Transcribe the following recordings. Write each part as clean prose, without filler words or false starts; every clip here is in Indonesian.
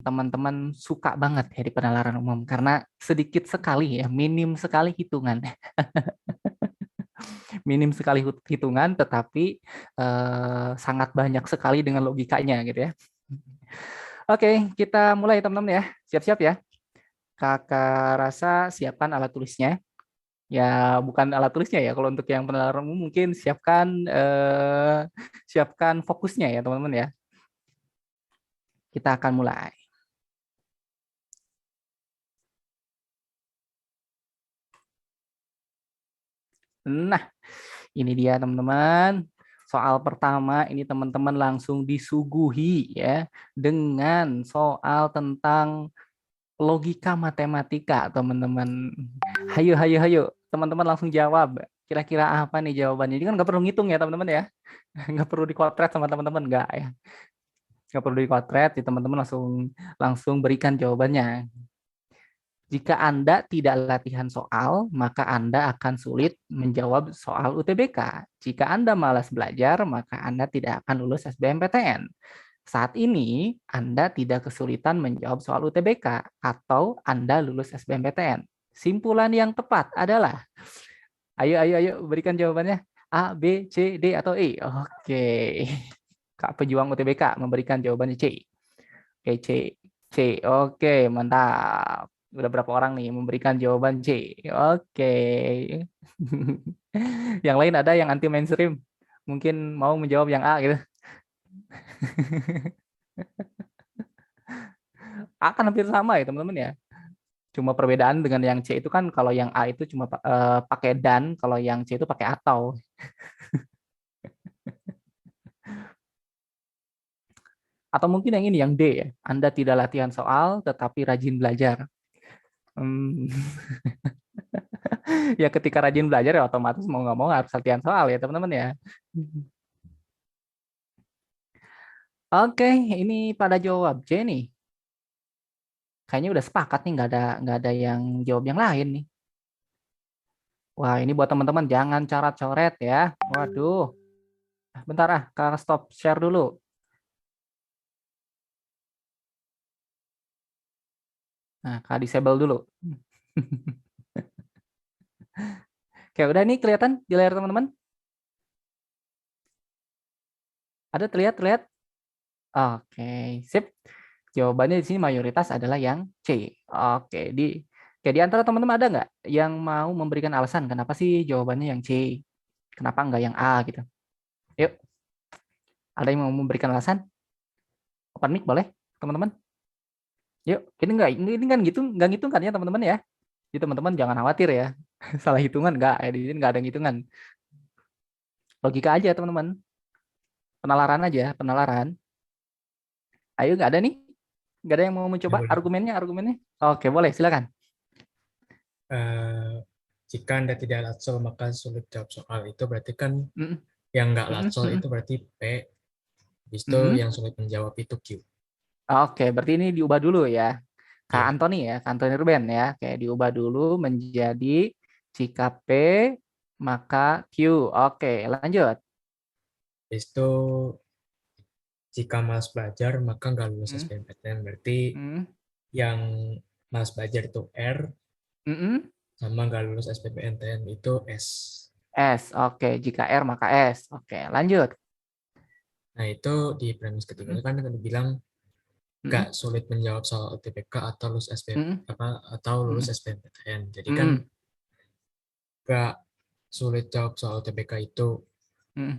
teman-teman suka banget ya di penalaran umum karena sedikit sekali ya, minim sekali hitungan. Minim sekali hitungan tetapi sangat banyak sekali dengan logikanya gitu ya. Oke, kita mulai teman-teman ya. Siap-siap ya. Kakak rasa siapkan alat tulisnya. Ya, bukan alat tulisnya ya. Kalau untuk yang penalaran umum mungkin siapkan fokusnya ya, teman-teman ya. Kita akan mulai. Nah, ini dia teman-teman. Soal pertama ini teman-teman langsung disuguhi ya dengan soal tentang logika matematika, teman-teman. Hayo, hayo, hayo. Teman-teman langsung jawab. Kira-kira apa nih jawabannya? Ini kan nggak perlu ngitung ya, teman-teman ya. Nggak perlu dikotret sama teman-teman, nggak ya. Nggak perlu dikotret, ya teman-teman langsung langsung berikan jawabannya. Jika Anda tidak latihan soal, maka Anda akan sulit menjawab soal UTBK. Jika Anda malas belajar, maka Anda tidak akan lulus SBMPTN. Saat ini, Anda tidak kesulitan menjawab soal UTBK atau Anda lulus SBMPTN. Simpulan yang tepat adalah, ayo, ayo, ayo, berikan jawabannya. A, B, C, D, atau E. Oke. Kak pejuang UTBK memberikan jawabannya C. Oke, C. C. Oke, mantap. Udah berapa orang nih memberikan jawaban C? Oke. Yang lain ada yang anti mainstream. Mungkin mau menjawab yang A gitu. Akan hampir sama ya teman-teman ya. Cuma perbedaan dengan yang C itu kan kalau yang A itu cuma pakai dan, kalau yang C itu pakai atau. Atau mungkin yang ini yang D ya. Anda tidak latihan soal tetapi rajin belajar. Hmm. Ya ketika rajin belajar ya otomatis mau nggak mau harus latihan soal ya teman-teman ya. Oke, ini pada jawab C nih. Kayaknya udah sepakat nih, nggak ada yang jawab yang lain nih. Wah, ini buat teman-teman jangan cara coret ya. Waduh, bentar Kak stop share dulu. Nah, Kak disable dulu. Oke, udah nih kelihatan di layar teman-teman? Ada terlihat? Oke, sip. Jawabannya di sini mayoritas adalah yang C. Oke, di antara teman-teman ada nggak yang mau memberikan alasan kenapa sih jawabannya yang C? Kenapa nggak yang A gitu? Yuk, ada yang mau memberikan alasan? Open mic boleh, teman-teman? Yuk, ini kan gitu, nggak ngitung kan ya teman-teman ya? Jadi teman-teman jangan khawatir ya. Salah hitungan nggak, ya di sini nggak ada hitungan. Logika aja teman-teman. Penalaran aja, penalaran. Ayo nggak ada nih? Nggak ada yang mau Ya, mencoba boleh. argumennya? Oke, boleh, silakan. Eh, Jika Anda tidak latsol, maka sulit jawab soal. Itu berarti kan Mm, yang nggak mm, latsol itu mm, berarti P, habis itu mm. yang sulit menjawab itu Q. Oke, berarti ini diubah dulu ya. Kak Iya. Antoni ya, Kak Antoni Ruben ya. Kayak diubah dulu menjadi jika P maka Q. Oke, lanjut. Habis itu jika malas belajar, maka nggak lulus Mm, SBMPTN. Berarti mm, yang malas belajar itu R, mm. sama nggak lulus SBMPTN itu S. S. Oke, jika R maka S. Oke, lanjut. Nah, itu di premis ketiga Mm, itu kan bilang nggak mm, sulit menjawab soal UTBK atau lulus SBM mm, apa atau lulus mm, SBMPTN. Jadi kan mm, nggak sulit jawab soal UTBK itu mm,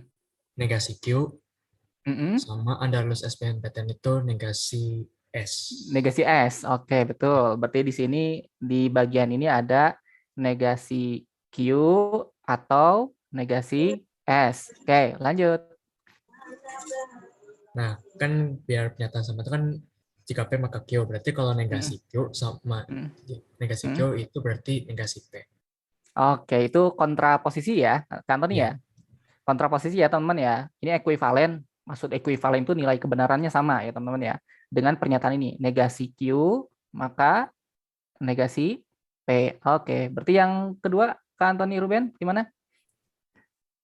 negasi Q, mm, mm. sama Anda lulus SBMPTN itu negasi S. Negasi S. Oke, betul. Berarti di sini di bagian ini ada negasi Q atau negasi S. Oke, lanjut. Nah, kan biar pernyataan sama itu kan jika P maka Q. Berarti kalau negasi Mm, Q sama mm, negasi Q mm. itu berarti negasi P. Oke, itu kontraposisi ya, Kak Antoni ya. Ya, Kontraposisi ya, teman-teman ya. Ini ekuivalen. Maksud ekuivalen itu nilai kebenarannya sama ya, teman-teman ya. Dengan pernyataan ini, negasi Q, maka negasi P. Oke, berarti yang kedua, Kak Antoni Ruben, gimana?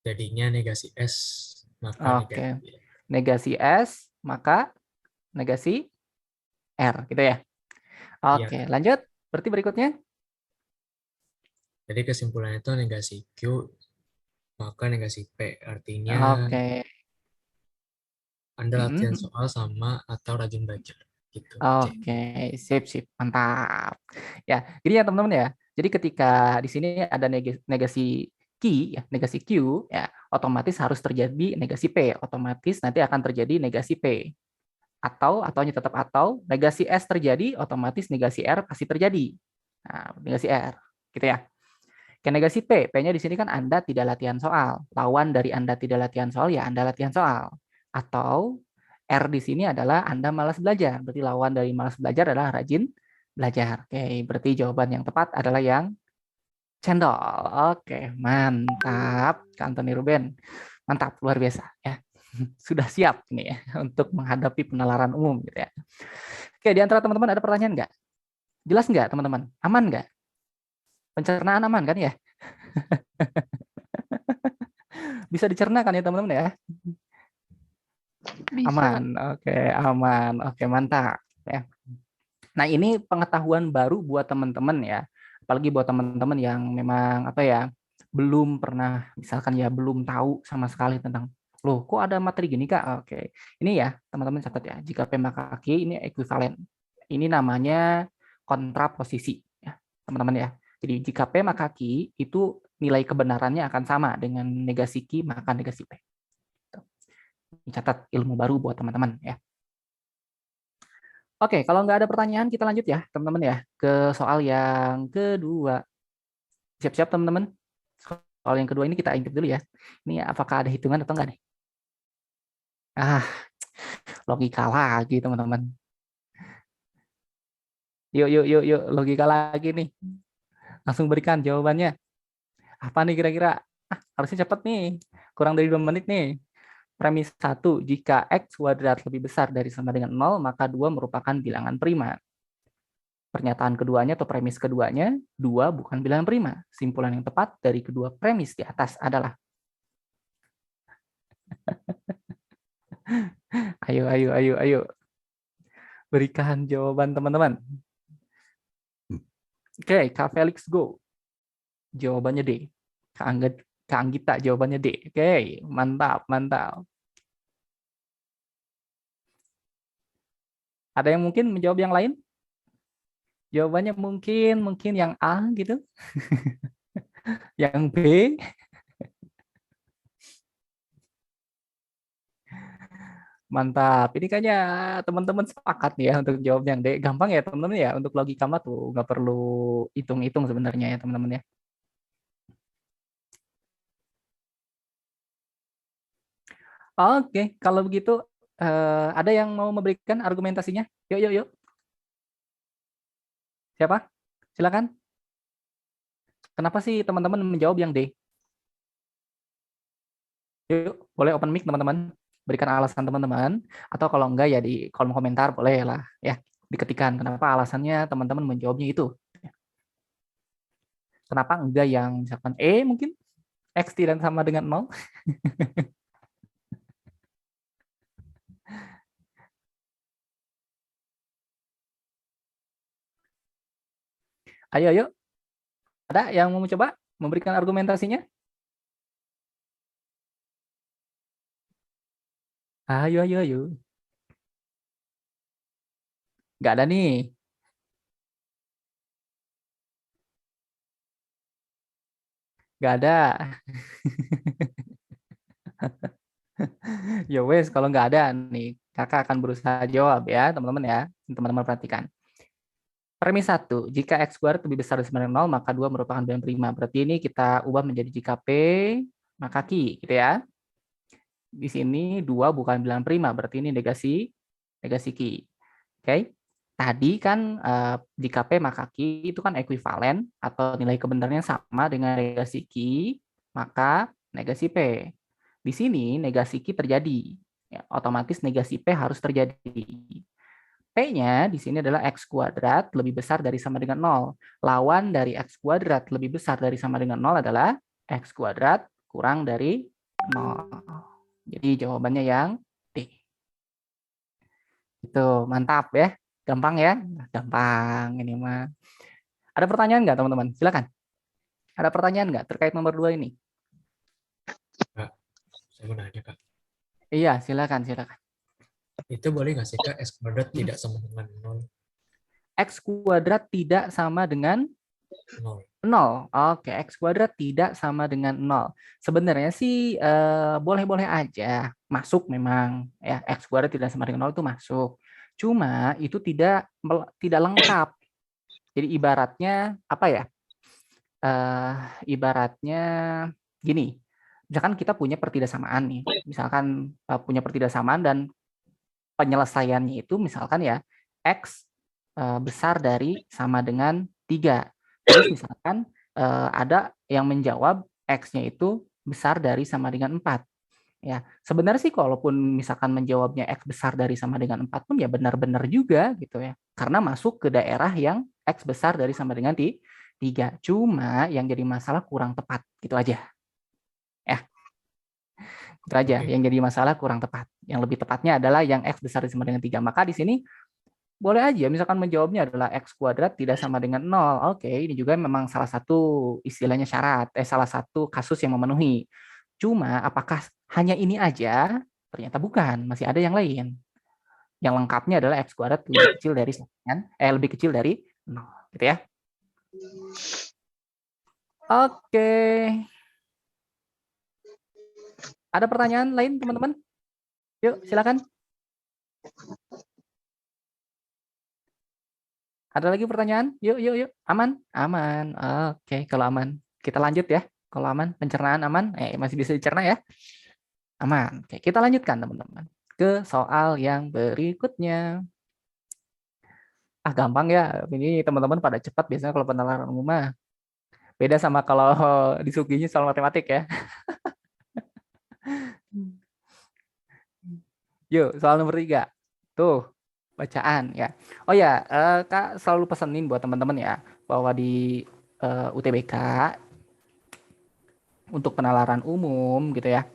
jadinya negasi S maka Oke, negasi negasi S, maka negasi R, gitu ya. Iya. Oke, lanjut. Berarti berikutnya. Jadi kesimpulannya itu negasi Q maka negasi P. Artinya Oke. Anda latihan Mm-mm. soal sama atau rajin belajar. Gitu. C. Oke, sip, sip, mantap. Ya, gini ya teman-teman ya. Jadi ketika di sini ada negasi Q, ya, negasi Q, ya, otomatis harus terjadi negasi P. Otomatis nanti akan terjadi negasi P. Ataunya tetap atau, negasi S terjadi, otomatis negasi R pasti terjadi. Nah, negasi R, gitu ya. Ke negasi P, P-nya di sini kan Anda tidak latihan soal. Lawan dari Anda tidak latihan soal, ya Anda latihan soal. Atau R di sini adalah Anda malas belajar. Berarti lawan dari malas belajar adalah rajin belajar. Oke, berarti jawaban yang tepat adalah yang cendol. Oke, mantap. Kak Antoni Ruben. Mantap, luar biasa ya. Sudah siap nih ya untuk menghadapi penalaran umum gitu ya. Oke, di antara teman-teman ada pertanyaan nggak? Jelas nggak teman-teman? Aman nggak? Pencernaan aman kan ya? Bisa dicerna kan ya teman-teman ya? Bisa. Aman. Oke, aman. Oke, mantap ya. Nah, ini pengetahuan baru buat teman-teman ya. Apalagi buat teman-teman yang memang apa ya, belum pernah misalkan ya belum tahu sama sekali tentang loh, kok ada materi gini Kak? Oke. Ini ya, teman-teman catat ya. Jika P maka Q ini ekuivalen. Ini namanya kontraposisi ya, teman-teman ya. Jadi jika P maka Q itu nilai kebenarannya akan sama dengan negasi Q maka negasi P. Catat ilmu baru buat teman-teman ya. Oke, kalau nggak ada pertanyaan kita lanjut ya teman-teman ya ke soal yang kedua. Siap-siap teman-teman. Soal yang kedua ini kita intip dulu ya. Ini apakah ada hitungan atau enggak nih? Ah, logika lagi teman-teman. Yuk, yuk, yuk, yuk, logika lagi nih. Langsung berikan jawabannya. Apa nih kira-kira? Harusnya cepat nih. Kurang dari 2 menit nih. Premis 1, jika X kuadrat lebih besar dari sama dengan 0, maka 2 merupakan bilangan prima. Pernyataan keduanya atau premis keduanya, 2 bukan bilangan prima. Simpulan yang tepat dari kedua premis di atas adalah. Ayo, ayo, ayo, ayo. Berikan jawaban teman-teman. Oke, Kak Felix go. Jawabannya D. Kak Anggita jawabannya D. Oke, mantap, mantap. Ada yang mungkin menjawab yang lain? Jawabannya mungkin yang A gitu. Yang B. Mantap. Ini kayaknya teman-teman sepakat nih ya untuk jawab yang D. Gampang ya teman-teman ya. Untuk logika mah tuh nggak perlu hitung-hitung sebenarnya ya teman-teman ya. Oke, kalau begitu ada yang mau memberikan argumentasinya? Yuk, yuk, yuk. Siapa? Silakan. Kenapa sih teman-teman menjawab yang D? Yuk, boleh open mic teman-teman. Berikan alasan teman-teman. Atau kalau enggak ya di kolom komentar boleh lah ya. Diketikkan kenapa alasannya teman-teman menjawabnya itu. Kenapa enggak yang misalkan E mungkin? X tidak sama dengan 0? Ayo, ayo. Ada yang mau coba memberikan argumentasinya? Ayo, ayo, ayo. Nggak ada nih. Nggak ada. Ya wes, kalau nggak ada nih, kakak akan berusaha jawab ya, teman-teman ya. Teman-teman perhatikan. Premis 1, jika X kuadrat lebih besar dari sama dengan 0, maka 2 merupakan bilangan prima. Berarti ini kita ubah menjadi jika P, maka Q, gitu ya. Di sini 2 bukan bilangan prima, berarti ini negasi Q. Oke. Tadi kan jika P maka Q itu kan ekuivalen atau nilai kebenarannya sama dengan negasi Q, maka negasi P. Di sini negasi Q terjadi. Ya, otomatis negasi P harus terjadi. P-nya di sini adalah X kuadrat lebih besar dari sama dengan 0. Lawan dari X kuadrat lebih besar dari sama dengan 0 adalah X kuadrat kurang dari 0. Jadi jawabannya yang D. Itu mantap ya. Gampang ya? Gampang ini mah. Ada pertanyaan nggak teman-teman? Silakan. Ada pertanyaan nggak terkait nomor 2 ini? Kak, saya mau nanya, Kak. Iya, silakan, silakan. Itu boleh nggak sih, Kak, X kuadrat tidak sama dengan 0? X kuadrat tidak sama dengan 0. 0. Oke, X kuadrat tidak sama dengan 0. Sebenarnya sih boleh-boleh aja. Masuk memang. Ya, X kuadrat tidak sama dengan 0 itu masuk. Cuma itu tidak lengkap. Jadi ibaratnya apa ya? Ibaratnya gini. Misalkan kita punya pertidaksamaan nih. Misalkan punya pertidaksamaan dan penyelesaiannya itu misalkan ya X besar dari sama dengan 3. Terus misalkan ada yang menjawab X-nya itu besar dari sama dengan 4. Ya, sebenarnya sih kalaupun misalkan menjawabnya X besar dari sama dengan 4 pun ya benar-benar juga gitu ya. Karena masuk ke daerah yang X besar dari sama dengan 3. Cuma yang jadi masalah kurang tepat gitu aja. Ya, itu aja Oke. yang jadi masalah kurang tepat. Yang lebih tepatnya adalah yang X besar sama dengan 3. Maka di sini boleh aja misalkan menjawabnya adalah X kuadrat tidak sama dengan 0. Oke, ini juga memang salah satu istilahnya syarat, salah satu kasus yang memenuhi. Cuma apakah hanya ini aja? Ternyata bukan, masih ada yang lain. Yang lengkapnya adalah X kuadrat lebih kecil dari lebih kecil dari 0, gitu ya. Oke. Ada pertanyaan lain, teman-teman? Yuk, silakan. Ada lagi pertanyaan? Yuk, yuk, yuk. Aman? Aman. Oke, kalau aman. Kita lanjut ya. Kalau aman, pencernaan aman. Masih bisa dicerna ya. Aman. Oke, kita lanjutkan, teman-teman. Ke soal yang berikutnya. Gampang ya. Ini teman-teman pada cepat biasanya kalau penalaran umum mah. Beda sama kalau disuguhinya soal matematik ya. Yuk, soal nomor 3. Tuh, bacaan ya. Oh ya, Kak selalu pesenin buat teman-teman ya, bahwa di UTBK untuk penalaran umum gitu ya,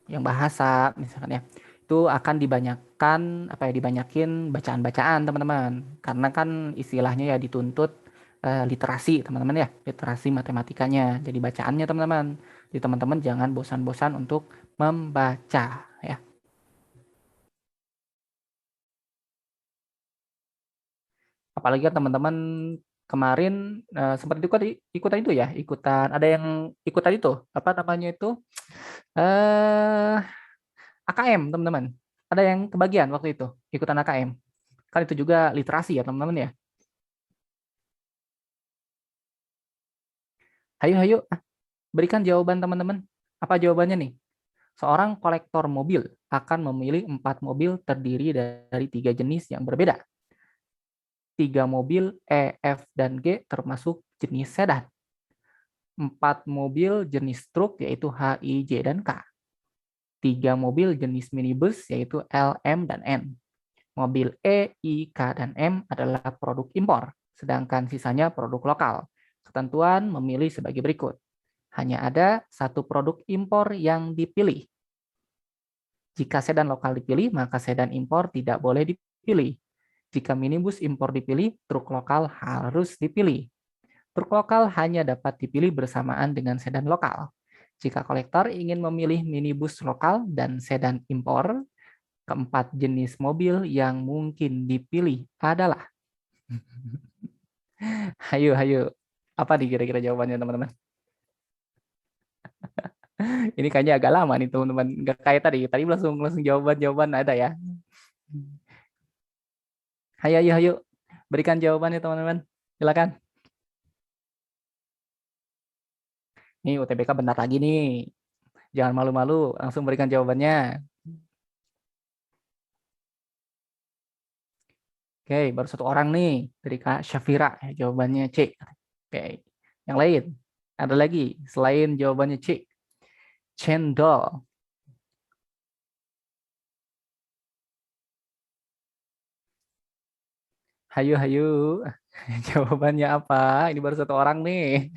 yang bahasa misalkan ya, itu akan dibanyakin bacaan-bacaan teman-teman. Karena kan istilahnya ya dituntut literasi teman-teman ya, literasi matematikanya. Jadi bacaannya teman-teman. Jadi teman-teman jangan bosan-bosan untuk membaca ya. Apalagi kan teman-teman kemarin seperti itu kan ikutan itu ya, ikutan ada yang ikutan itu apa namanya itu AKM teman-teman. Ada yang kebagian waktu itu ikutan AKM. Kan itu juga literasi ya teman-teman ya. Hayo hayo berikan jawaban teman-teman. Apa jawabannya nih? Seorang kolektor mobil akan memilih 4 mobil terdiri dari 3 jenis yang berbeda. 3 mobil E, F, dan G termasuk jenis sedan. 4 mobil jenis truk yaitu H, I, J, dan K. 3 mobil jenis minibus yaitu L, M, dan N. Mobil E, I, K, dan M adalah produk impor, sedangkan sisanya produk lokal. Ketentuan memilih sebagai berikut. Hanya ada satu produk impor yang dipilih. Jika sedan lokal dipilih, maka sedan impor tidak boleh dipilih. Jika minibus impor dipilih, truk lokal harus dipilih. Truk lokal hanya dapat dipilih bersamaan dengan sedan lokal. Jika kolektor ingin memilih minibus lokal dan sedan impor, keempat jenis mobil yang mungkin dipilih adalah hayo hayo. Apa nih kira-kira jawabannya teman-teman? Ini kayaknya agak lama nih teman-teman. Nggak kayak tadi. Tadi langsung jawaban ada ya. Hayo hayo hayo. Berikan jawabannya teman-teman. Silakan. Nih UTBK bentar lagi nih. Jangan malu-malu, langsung berikan jawabannya. Oke, baru satu orang nih dari Kak Syafira. Jawabannya C. Oke, yang lain. Ada lagi selain jawabannya C. Cendol. Hayu, hayu. Jawabannya apa? Ini baru satu orang nih.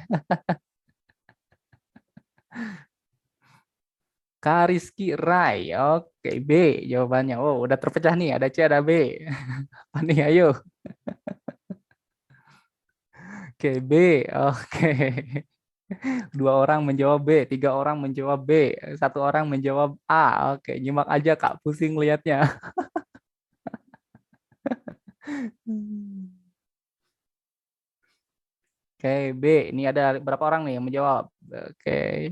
Kariski Rai. Oke, B jawabannya. Oh, udah terpecah nih. Ada C, ada B. Apa nih? Ayo. Oke, B. Oke. Dua orang menjawab B, tiga orang menjawab B, satu orang menjawab A. Oke, nyimak aja Kak, pusing lihatnya. Oke, B. Ini ada berapa orang nih yang menjawab? Oke,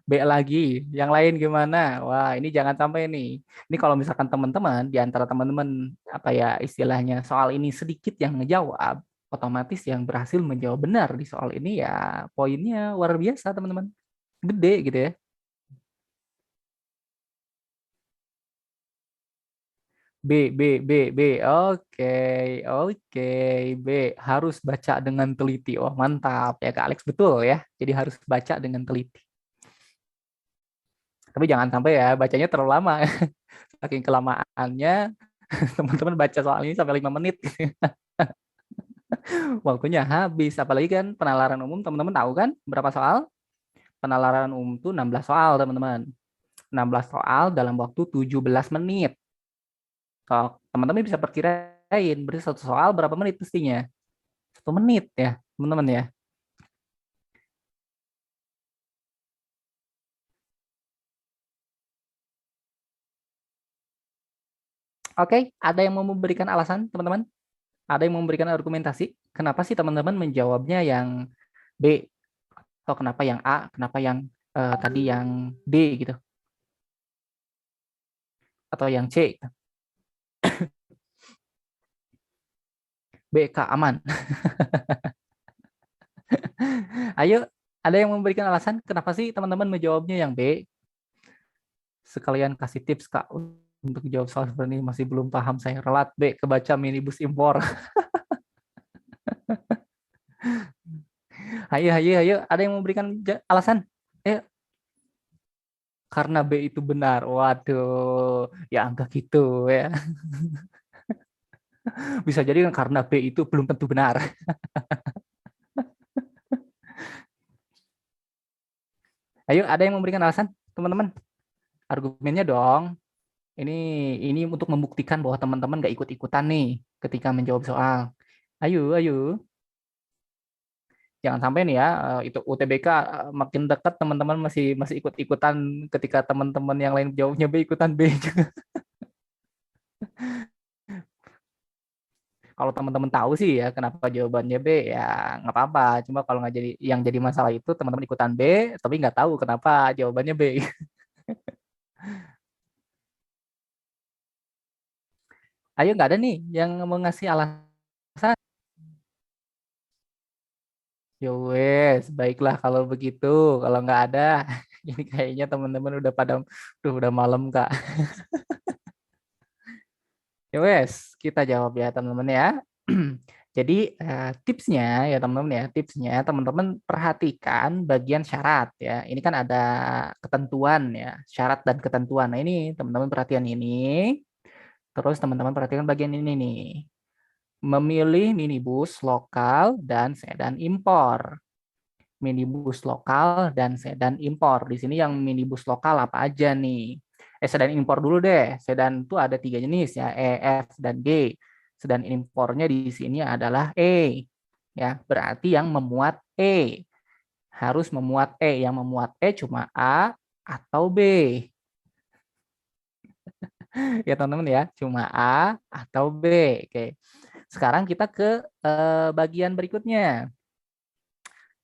B lagi. Yang lain gimana? Wah, ini jangan sampai nih. Ini kalau misalkan teman-teman, di antara teman-teman, apa ya istilahnya, soal ini sedikit yang ngejawab, otomatis yang berhasil menjawab benar di soal ini ya poinnya luar biasa, teman-teman. Gede gitu ya. B, B, B, B. Oke, oke. B. Harus baca dengan teliti. Oh, mantap ya Kak Alex. Betul ya. Jadi harus baca dengan teliti. Tapi jangan sampai ya bacanya terlalu lama. Saking kelamaannya, teman-teman baca soal ini sampai 5 menit. Waktunya habis. Apalagi kan penalaran umum, teman-teman tahu kan berapa soal? Penalaran umum itu 16 soal, teman-teman. 16 soal dalam waktu 17 menit. Kalau teman-teman bisa perkirain, berarti satu soal berapa menit mestinya? 1 menit ya, teman-teman ya. Oke, ada yang mau memberikan alasan, teman-teman? Ada yang mau memberikan argumentasi? Kenapa sih teman-teman menjawabnya yang B? Atau kenapa yang A? Kenapa yang tadi yang D gitu? Atau yang C? B, K, aman. Ayo, ada yang memberikan alasan kenapa sih teman-teman menjawabnya yang B? Sekalian kasih tips, Kak, untuk jawab soal seperti ini. Masih belum paham saya. Relat B, kebaca minibus impor. Ayo, ayo, ayo. Ada yang memberikan alasan? Eh, karena B itu benar. Waduh, ya enggak gitu ya. Bisa jadi kan karena B itu belum tentu benar. Ayo, ada yang memberikan alasan, teman-teman? Argumennya dong. Ini ini untuk membuktikan bahwa teman-teman nggak ikut-ikutan nih ketika menjawab soal. Ayo, ayo. Jangan sampai nih ya, itu UTBK makin dekat teman-teman masih masih ikut-ikutan ketika teman-teman yang lain jawabnya B ikutan B juga. Kalau teman-teman tahu sih ya kenapa jawabannya B ya nggak apa-apa. Cuma kalau nggak jadi yang jadi masalah itu teman-teman ikutan B tapi nggak tahu kenapa jawabannya B. Ayo nggak ada nih yang mau ngasih alasan. Ya wes, baiklah kalau begitu. Kalau nggak ada, ini kayaknya teman-teman udah pada, udah malam Kak. Ya wes, kita jawab ya teman-teman ya. Jadi tipsnya ya teman-teman ya, tipsnya teman-teman perhatikan bagian syarat ya. Ini kan ada ketentuan ya, syarat dan ketentuan. Nah ini teman-teman perhatian ini. Terus teman-teman perhatikan bagian ini nih. Memilih minibus lokal dan sedan impor. Minibus lokal dan sedan impor. Di sini yang minibus lokal apa aja nih? Sedan impor dulu deh. Sedan itu ada 3 jenis ya, E, F, dan G. Sedan impornya di sini adalah E. Ya, berarti yang memuat E. Harus memuat E. Yang memuat E cuma A atau B. Ya teman-teman ya, cuma A atau B. Oke. Sekarang kita ke bagian berikutnya.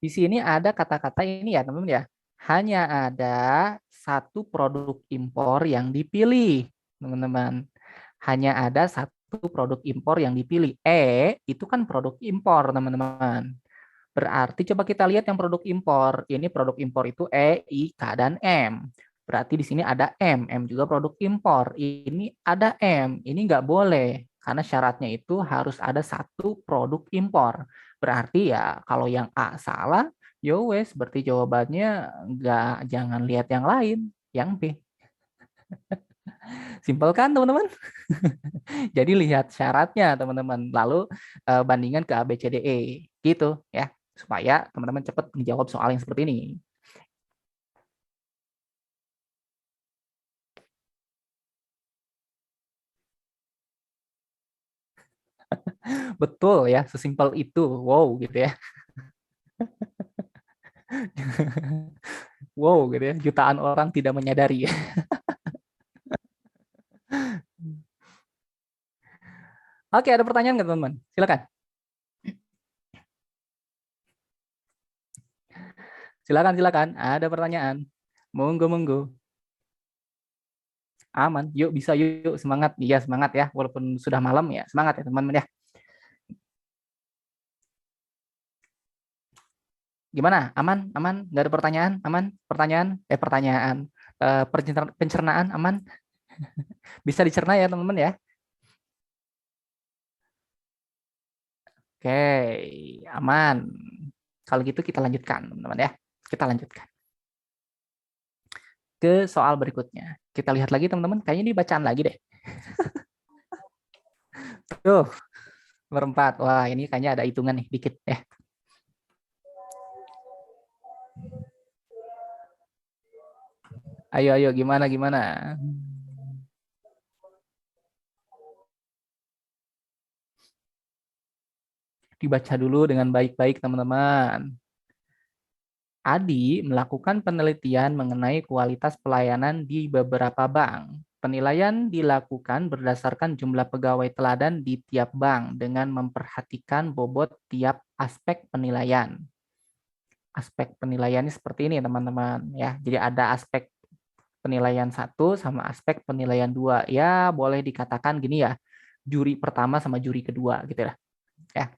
Di sini ada kata-kata ini ya teman-teman ya. Hanya ada satu produk impor yang dipilih, teman-teman. Hanya ada satu produk impor yang dipilih. Itu kan produk impor, teman-teman. Berarti coba kita lihat yang produk impor. Ini produk impor itu E, I, K, dan M. Berarti di sini ada M. M juga produk impor. Ini ada M. Ini nggak boleh. Karena syaratnya itu harus ada satu produk impor. Berarti ya kalau yang A salah, yo wes berarti jawabannya nggak, jangan lihat yang lain, yang B. Simpel kan teman-teman? Jadi lihat syaratnya teman-teman, lalu bandingkan ke A, B, C, D, E gitu ya, supaya teman-teman cepat menjawab soal yang seperti ini. Betul ya, sesimpel itu. Wow gitu ya. Wow gitu ya, jutaan orang tidak menyadari. Oke, ada pertanyaan nggak teman-teman? Silakan. Silakan, silakan. Ada pertanyaan. Monggo, monggo. Aman. Yuk, bisa yuk. Semangat. Iya, semangat ya. Walaupun sudah malam ya. Semangat ya, teman-teman ya. Gimana? Aman? Aman? Nggak ada pertanyaan? Aman? Pertanyaan? Pertanyaan. Pencernaan aman? Bisa dicerna ya, teman-teman ya. Oke, aman. Kalau gitu kita lanjutkan, teman-teman ya. Kita lanjutkan ke soal berikutnya. Kita lihat lagi, teman-teman. Kayaknya ini bacaan lagi deh. Tuh, berempat. Wah, ini kayaknya ada hitungan nih, dikit ya. Ayo, ayo, gimana, gimana? Dibaca dulu dengan baik-baik, teman-teman. Adi melakukan penelitian mengenai kualitas pelayanan di beberapa bank. Penilaian dilakukan berdasarkan jumlah pegawai teladan di tiap bank dengan memperhatikan bobot tiap aspek penilaian. Aspek penilaiannya seperti ini, teman-teman ya. Jadi ada aspek penilaian 1 sama aspek penilaian 2. Ya, boleh dikatakan gini ya. Juri pertama sama juri kedua gitu lah. Ya.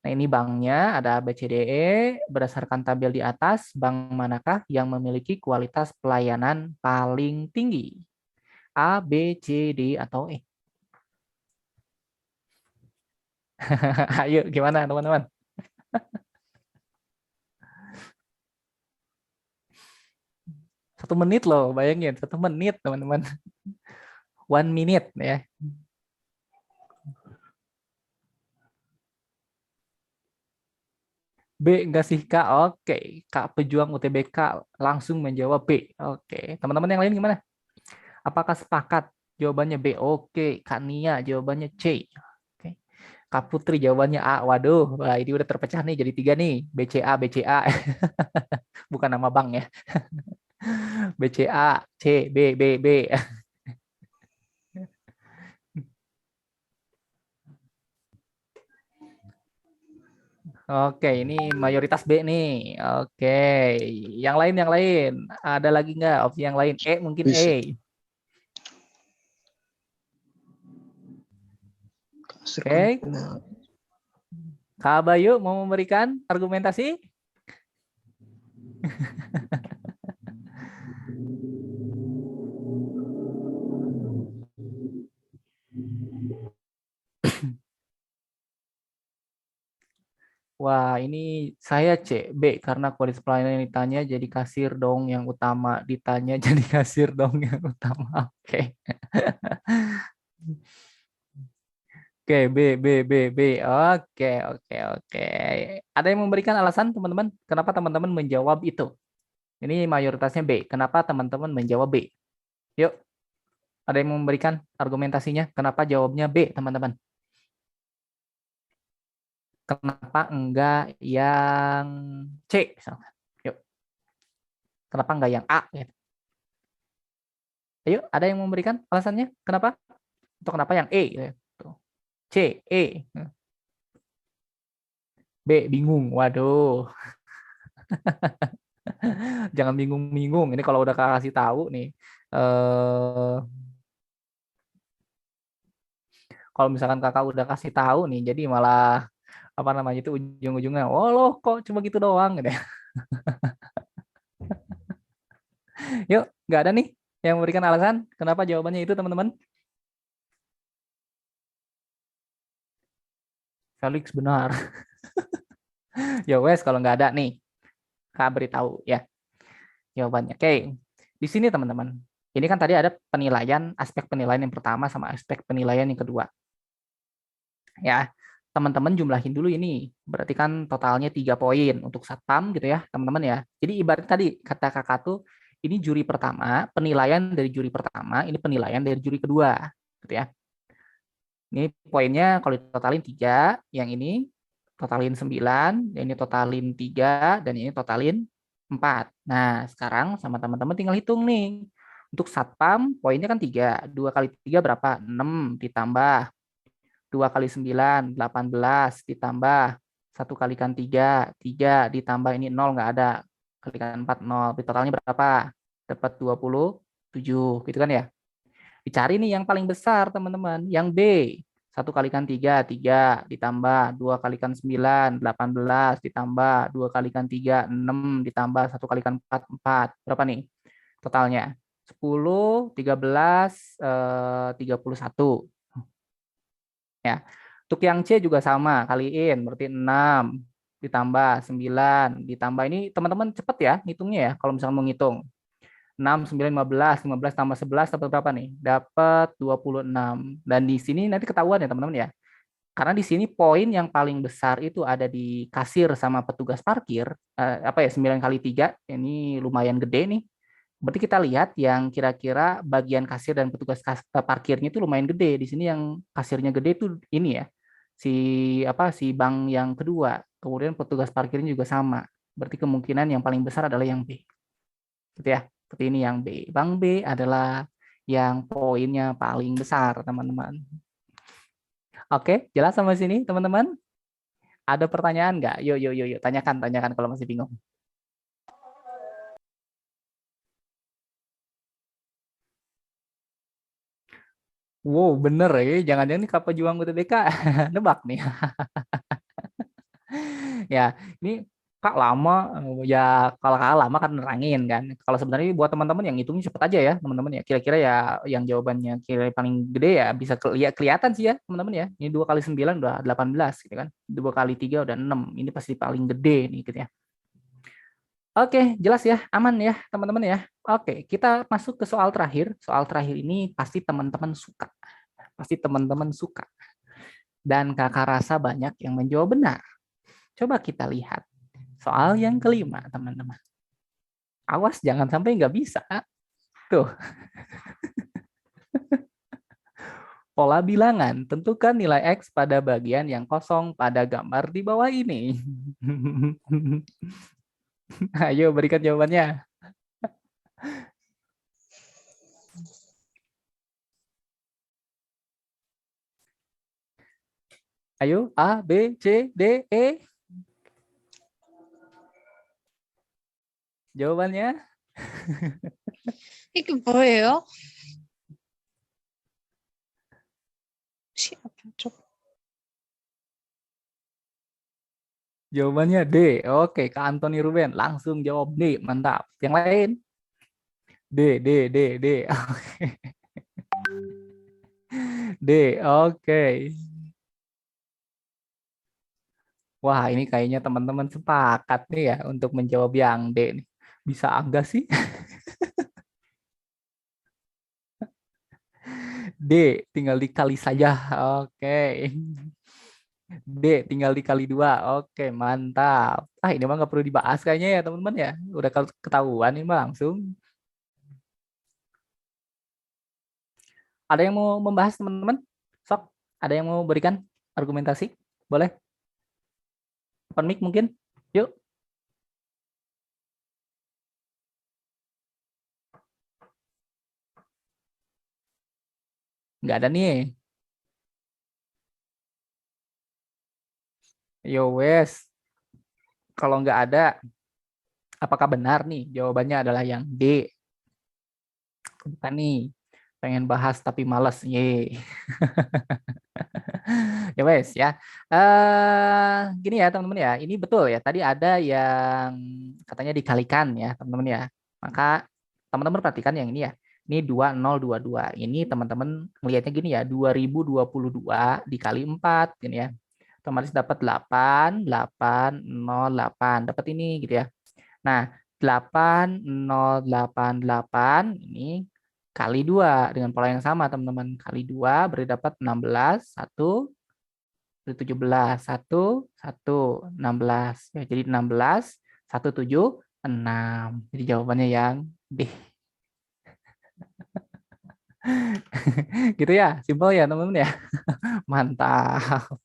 Nah, ini banknya ada ABCDE, berdasarkan tabel di atas, bank manakah yang memiliki kualitas pelayanan paling tinggi? A, B, C, D, atau E? Ayo, gimana teman-teman? 1 menit loh, bayangin 1 menit teman-teman. 1 minute ya. B enggak sih Kak? Oke, Kak pejuang UTBK langsung menjawab B. Oke, teman-teman yang lain gimana? Apakah sepakat? Jawabannya B. Oke, Kak Nia jawabannya C. Oke. Kak Putri jawabannya A. Waduh, wah ini udah terpecah nih jadi 3 nih. BCA, BCA. Bukan nama bank ya. BCA, C, B, B, B. Oke, ini mayoritas B nih. Oke, yang lain. Ada lagi nggak opsi yang lain? E mungkin E. Bisa. Oke, Kak Bayu mau memberikan argumentasi? Wah, ini saya C, B, karena kualitas pelayanan yang ditanya jadi kasir dong yang utama. Ditanya jadi kasir dong yang utama. Oke. Oke, B, B, B, B. Oke, oke, oke. Ada yang memberikan alasan, teman-teman? Kenapa teman-teman menjawab itu? Ini mayoritasnya B. Kenapa teman-teman menjawab B? Yuk, ada yang memberikan argumentasinya? Kenapa jawabnya B, teman-teman? Kenapa enggak yang C? Misalnya? Yuk, kenapa enggak yang A? Gitu. Ayo, ada yang memberikan alasannya? Kenapa? Atau kenapa yang E? Gitu. C, E. B, bingung. Waduh, jangan bingung-bingung. Ini kalau udah kasih tahu nih, kalau misalkan kakak udah kasih tahu nih, jadi malah apa namanya itu ujung-ujungnya, oh loh kok cuma gitu doang, gitu. Yuk, nggak ada nih yang memberikan alasan kenapa jawabannya itu, teman-teman. Felix benar. Ya wes, kalau nggak ada nih, kak beritahu ya jawabannya. Oke, di sini teman-teman. Ini kan tadi ada penilaian, aspek penilaian yang pertama sama aspek penilaian yang kedua. Ya, teman-teman jumlahin dulu ini. Berarti kan totalnya 3 poin untuk satpam gitu ya, teman-teman ya. Jadi ibarat tadi kata kakak tuh, ini juri pertama, penilaian dari juri pertama, ini penilaian dari juri kedua, gitu ya. Ini poinnya kalau ditotalin 3, yang ini totalin 9, yang ini totalin 3, dan ini totalin 4. Nah, sekarang sama teman-teman tinggal hitung nih. Untuk satpam, poinnya kan 3. 2 kali 3 berapa? 6 ditambah 2 kali 9, 18 ditambah 1 kalikan 3, 3 ditambah ini 0 nggak ada. Kalikan 4, 0. Totalnya berapa? Dapat 27, gitu kan ya? Dicari nih yang paling besar, teman-teman. Yang B. 1 kalikan 3, 3 ditambah 2 kalikan 9, 18 ditambah 2 kalikan 3, 6 ditambah 1 kalikan 4, 4. Berapa nih totalnya? 10, 13, 31. Ya. Untuk yang C juga sama, kaliin berarti 6 ditambah 9 ditambah ini teman-teman cepet ya hitungnya ya kalau misalnya mau ngitung. 6, 9, 15, 15 tambah 11 dapat berapa nih? Dapat 26. Dan di sini nanti ketahuan ya teman-teman ya. Karena di sini poin yang paling besar itu ada di kasir sama petugas parkir. Apa ya, 9 kali 3, ini lumayan gede nih. Berarti kita lihat yang kira-kira bagian kasir dan petugas parkirnya itu lumayan gede. Di sini yang kasirnya gede itu ini ya. Si bank yang kedua. Kemudian petugas parkirnya juga sama. Berarti kemungkinan yang paling besar adalah yang B. Gitu ya. Seperti ini yang B. Bank B adalah yang poinnya paling besar, teman-teman. Oke, jelas sampai sini, teman-teman? Ada pertanyaan nggak? Yuk, yuk, yuk, yuk. Tanyakan, tanyakan kalau masih bingung. Wow, bener ya. Jangan-jangan nih Kak Pejuang UTBK nebak nih. Ya, ini Kak lama, ya kalau Kak lama kan nerangin kan. Kalau sebenarnya buat teman-teman yang hitungnya cepet aja ya, teman-teman ya. Kira-kira ya yang jawabannya kira paling gede ya bisa kelihatan sih ya, teman-teman ya. Ini 2 kali 9 udah 18 gitu kan. 2 kali 3 udah 6. Ini pasti paling gede nih gitu ya. Oke, jelas ya, aman ya, teman-teman ya. Oke, kita masuk ke soal terakhir. Soal terakhir ini pasti teman-teman suka. Pasti teman-teman suka. Dan kakak rasa banyak yang menjawab benar. Coba kita lihat. Soal yang kelima, teman-teman. Awas, jangan sampai nggak bisa. Tuh, pola bilangan. Tentukan nilai X pada bagian yang kosong pada gambar di bawah ini. Ayo, berikan jawabannya. Ayo, A, B, C, D, E. Jawabannya. 이게 뭐예요? 시합 쪽. Jawabannya D. Oke, Kak Antoni Ruben langsung jawab D. Mantap. Yang lain? D, D, D, D. D. Oke. Wah, ini kayaknya teman-teman sepakat nih ya untuk menjawab yang D nih. Bisa enggak sih? D, tinggal dikali saja. Oke. D, tinggal dikali 2. Oke, mantap. Ah, ini mah nggak perlu dibahas kayaknya ya teman-teman ya. Udah ketahuan ini mah langsung. Ada yang mau membahas teman-teman? Sok, ada yang mau berikan argumentasi? Boleh? Open mic mungkin? Yuk. Nggak ada nih. Yo wes. Kalau nggak ada, apakah benar nih jawabannya adalah yang D? Bukan nih. Pengen bahas tapi males. Ye. Ya wes ya. Gini ya teman-teman ya. Ini betul ya. Tadi ada yang katanya dikalikan ya teman-teman ya. Maka teman-teman perhatikan yang ini ya. Ini 2022. Ini teman-teman melihatnya gini ya. 2022 dikali 4 gini ya. Otomatis dapat 8, 8, 0, 8. Dapat ini gitu ya. Nah, 8, 0, 8, 8 ini kali 2 dengan pola yang sama teman-teman. Kali 2 berarti dapat 16, 1, 17, 1, 1, 16. Ya, jadi 16, 1, 7, 6. Jadi jawabannya yang B. Gitu ya, simpel ya teman-teman ya. Mantap.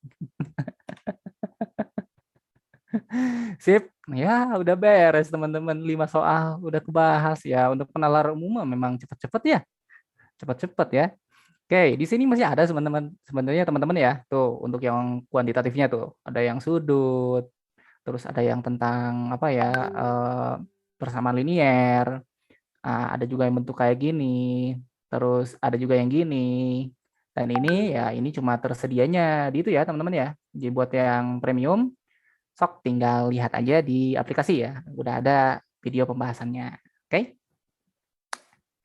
Sip. Ya, udah beres teman-teman. 5 soal udah kebahas ya. Untuk penalaran umum memang cepet-cepet ya. Cepet-cepet ya. Oke, di sini masih ada teman-teman, sebenarnya teman-teman ya. Tuh, untuk yang kuantitatifnya tuh, ada yang sudut, terus ada yang tentang apa ya, persamaan linier, ada juga yang bentuk kayak gini, terus ada juga yang gini. Dan ini ya ini cuma tersedianya di itu ya, teman-teman ya. Jadi buat yang premium, sok tinggal lihat aja di aplikasi ya. Udah ada video pembahasannya. Oke?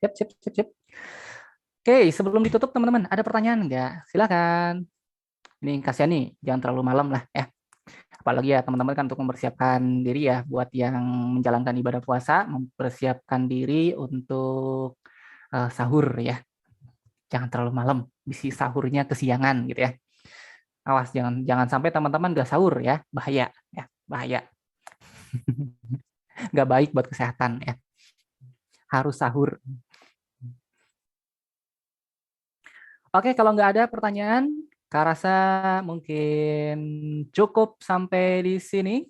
Sip, sip, sip, sip. Oke, sebelum ditutup teman-teman, ada pertanyaan nggak? Silakan. Ini kasihan nih, jangan terlalu malam lah ya. Apalagi ya teman-teman kan untuk mempersiapkan diri ya buat yang menjalankan ibadah puasa, mempersiapkan diri untuk sahur ya. Jangan terlalu malam, bisa sahurnya kesiangan gitu ya. Awas jangan jangan sampai teman-teman nggak sahur ya, bahaya ya, bahaya. Nggak baik buat kesehatan ya. Harus sahur. Oke, kalau nggak ada pertanyaan, Kak rasa mungkin cukup sampai di sini.